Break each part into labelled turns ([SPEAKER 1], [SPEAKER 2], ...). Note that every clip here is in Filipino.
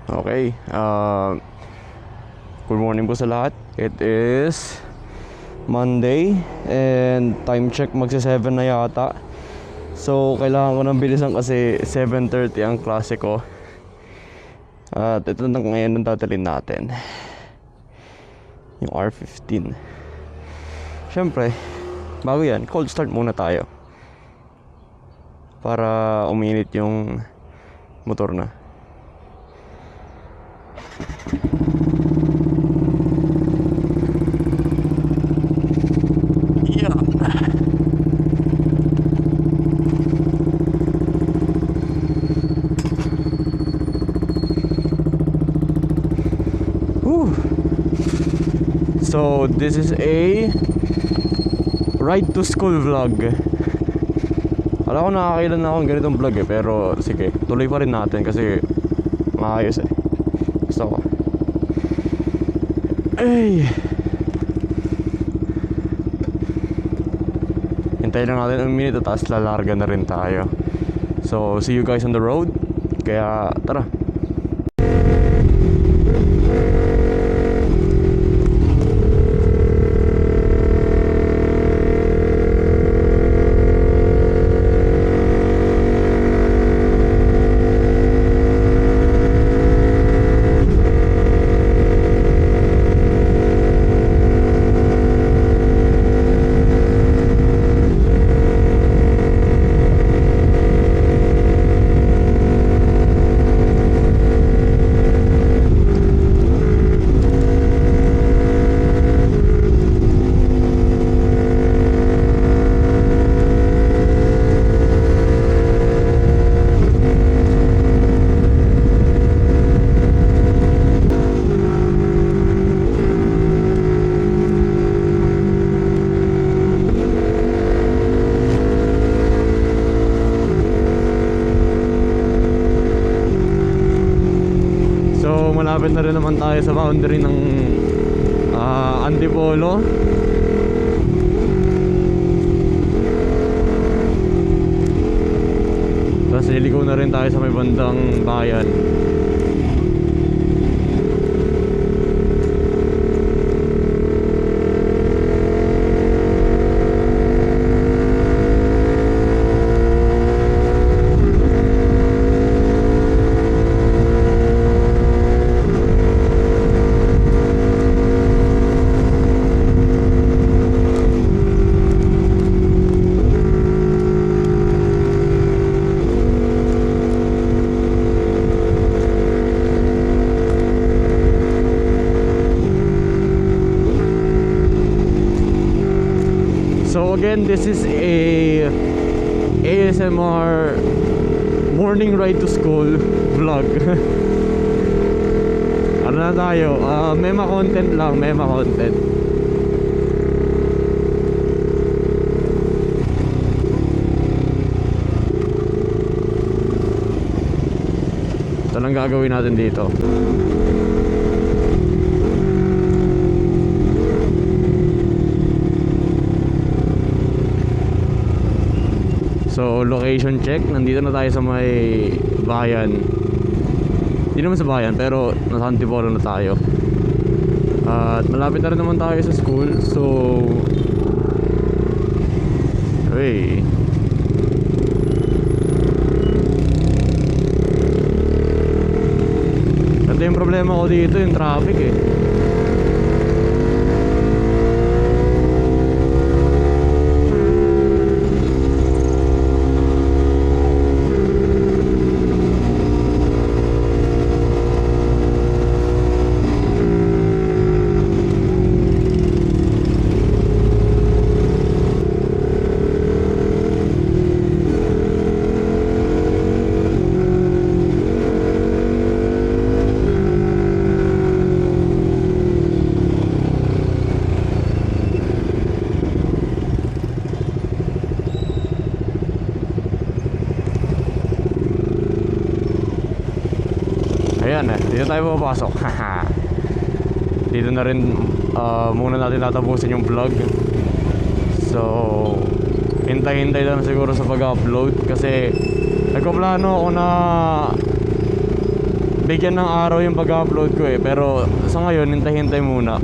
[SPEAKER 1] Okay, good morning po sa lahat. It is Monday and time check magsi-7 na yata. So kailangan ko ng bilisan kasi 7:30 ang klase ko. At ito na ngayon ang tatalin natin, yung R15. Siyempre, bago yan, cold start muna tayo para uminit yung motor na. Yeah. Whew. So this is a ride to school vlog. Alam ko nakakailan na akong ganitong vlog eh, pero sige, tuloy pa rin natin kasi maayos eh. Gusto ko. Ay, hintayin lang natin ang minute at tapos lalarga na rin tayo. So see you guys on the road. Kaya tara. Malapit na rin naman tayo sa boundary ng Antipolo. Tapos liliko na rin tayo sa may bandang bayan. So again, this is a ASMR morning ride to school vlog. Ano na tayo? Mema content lang, mema content. Ito lang gagawin natin dito. So location check, nandito na tayo sa may bayan. Hindi naman sa bayan pero nasa Antipolo na tayo. At malapit na rin naman tayo sa school. So hey, ito yung problema ko dito, yung traffic eh. Ayan eh, dito tayo papasok. Dito na rin muna natin tatapusin yung vlog. So hintay-hintay lang siguro sa pag-upload kasi nagpaplano ako na bigyan ng araw yung pag-upload ko eh. Pero sa ngayon, hintay-hintay muna.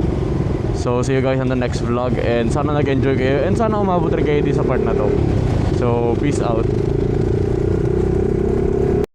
[SPEAKER 1] So see you guys on the next vlog. And sana nag-enjoy kayo. And sana umabot rin kayo dito sa part na to. So peace out.